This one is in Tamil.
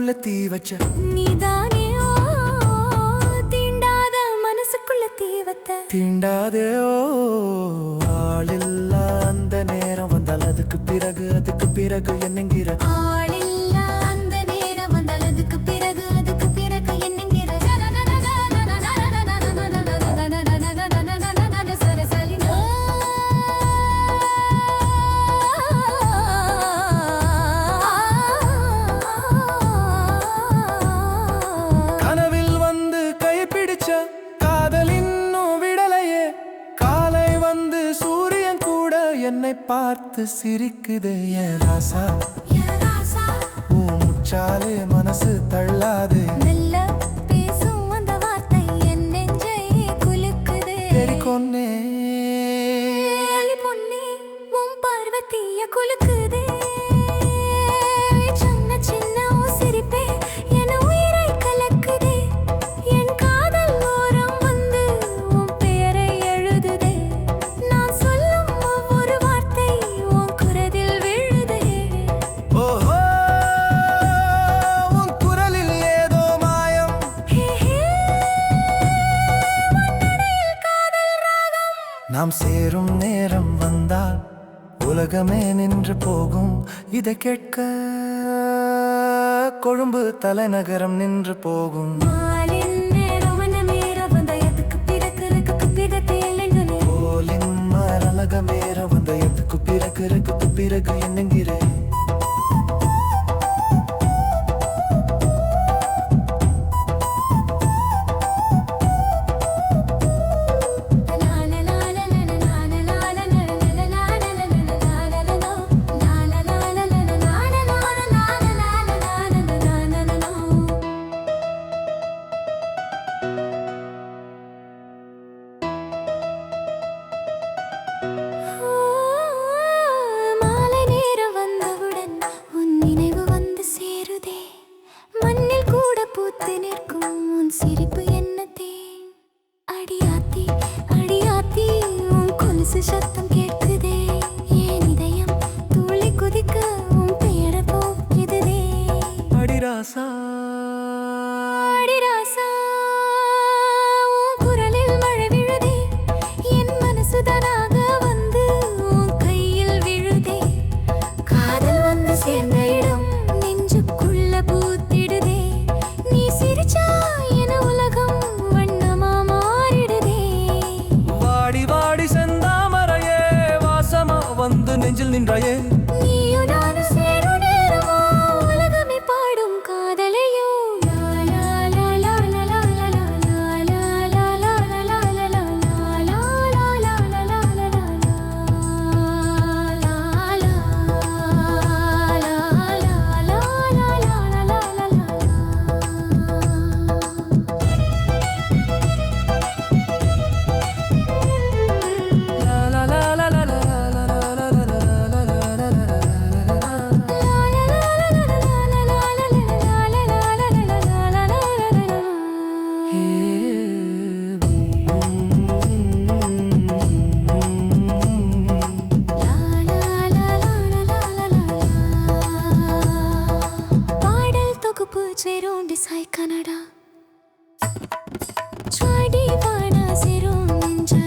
மனசுக்குள்ள தீ வச்ச நீதானே தீண்டாத மனசுக்குள்ள தீ வத்த தீண்டாதே ஆளில்லா அந்த நேரம் வந்தால் அதுக்கு பிறகு என்னங்கிற ஆளில்லா அந்த நேரம் வந்தால் அதுக்கு பிறகு என்னங்கிற கனவில் வந்து கைப்பிடிச்ச காதல் இன்னும் விடலையே காலை வந்து சூரியன் கூட என்னை பார்த்து சிரிக்குதே என் ராசா முச்சாலே மனசு தள்ளாதே நல்ல பேசும் அந்த வார்த்தை என் நெஞ்சை குலுக்குதே கொன்னே பொன்னே உன் பார்வதிய குலுக்குதே சின்ன சின்ன சிரிப்பே என் உயிரை கலக்குதே என் காதல் ஓரம் வந்து உன் பெயரை எழுதுதே நான் சொல்லும் ஒவ்வொரு வார்த்தை உன் குரலில் விழுதே ஓஹோ உன் குரலில் ஏதோ மாயம் நாம் சேரும் நேரம் வந்தால் உலகமே நின்று போகும் இதை கேட்க கொழும்பு தலைநகரம் நின்று போகும் போலின் மரலகமேற வந்தயத்துக்கு பிறகு என்னங்கிறேன் மாலை நேரம் வந்தவுடன் உன் நினைவு வந்து சேருதே மண்ணில் கூட பூத்து நிற்கும் உன் சிரிப்பு என்னதே அடியாத்தி அடியாத்தி உன் கொலுசு சத்தம் கேட்குதே என் இதயம் துள்ளி குதிக்க உன் பெயரை போக்குதே அடிராசா அடிராசா உன் குரலில் மழை விழுதே என் மனசுதானாக வந்து உன் கையில் விழுதே காதல் வந்து சேர்ந்த இடம் நெஞ்சுக்குள்ள பூத்திடுதே நீ சிரிச்சா என உலகம் வண்ணமா மாறிடுதே வாடி வாடி செந்தாமரையே வாசமா வந்து நெஞ்சில் நின்றாயே நீயும் நானும் சேரும் நேரமோ உலகமே பாடும் காதலையோ லா லா லா லா லா லா லா லா லா லா லா லா லா பாடல் தொகுப்பு சேரும் டிசை கனடா சாடி வானா சேரும் நெஞ்சை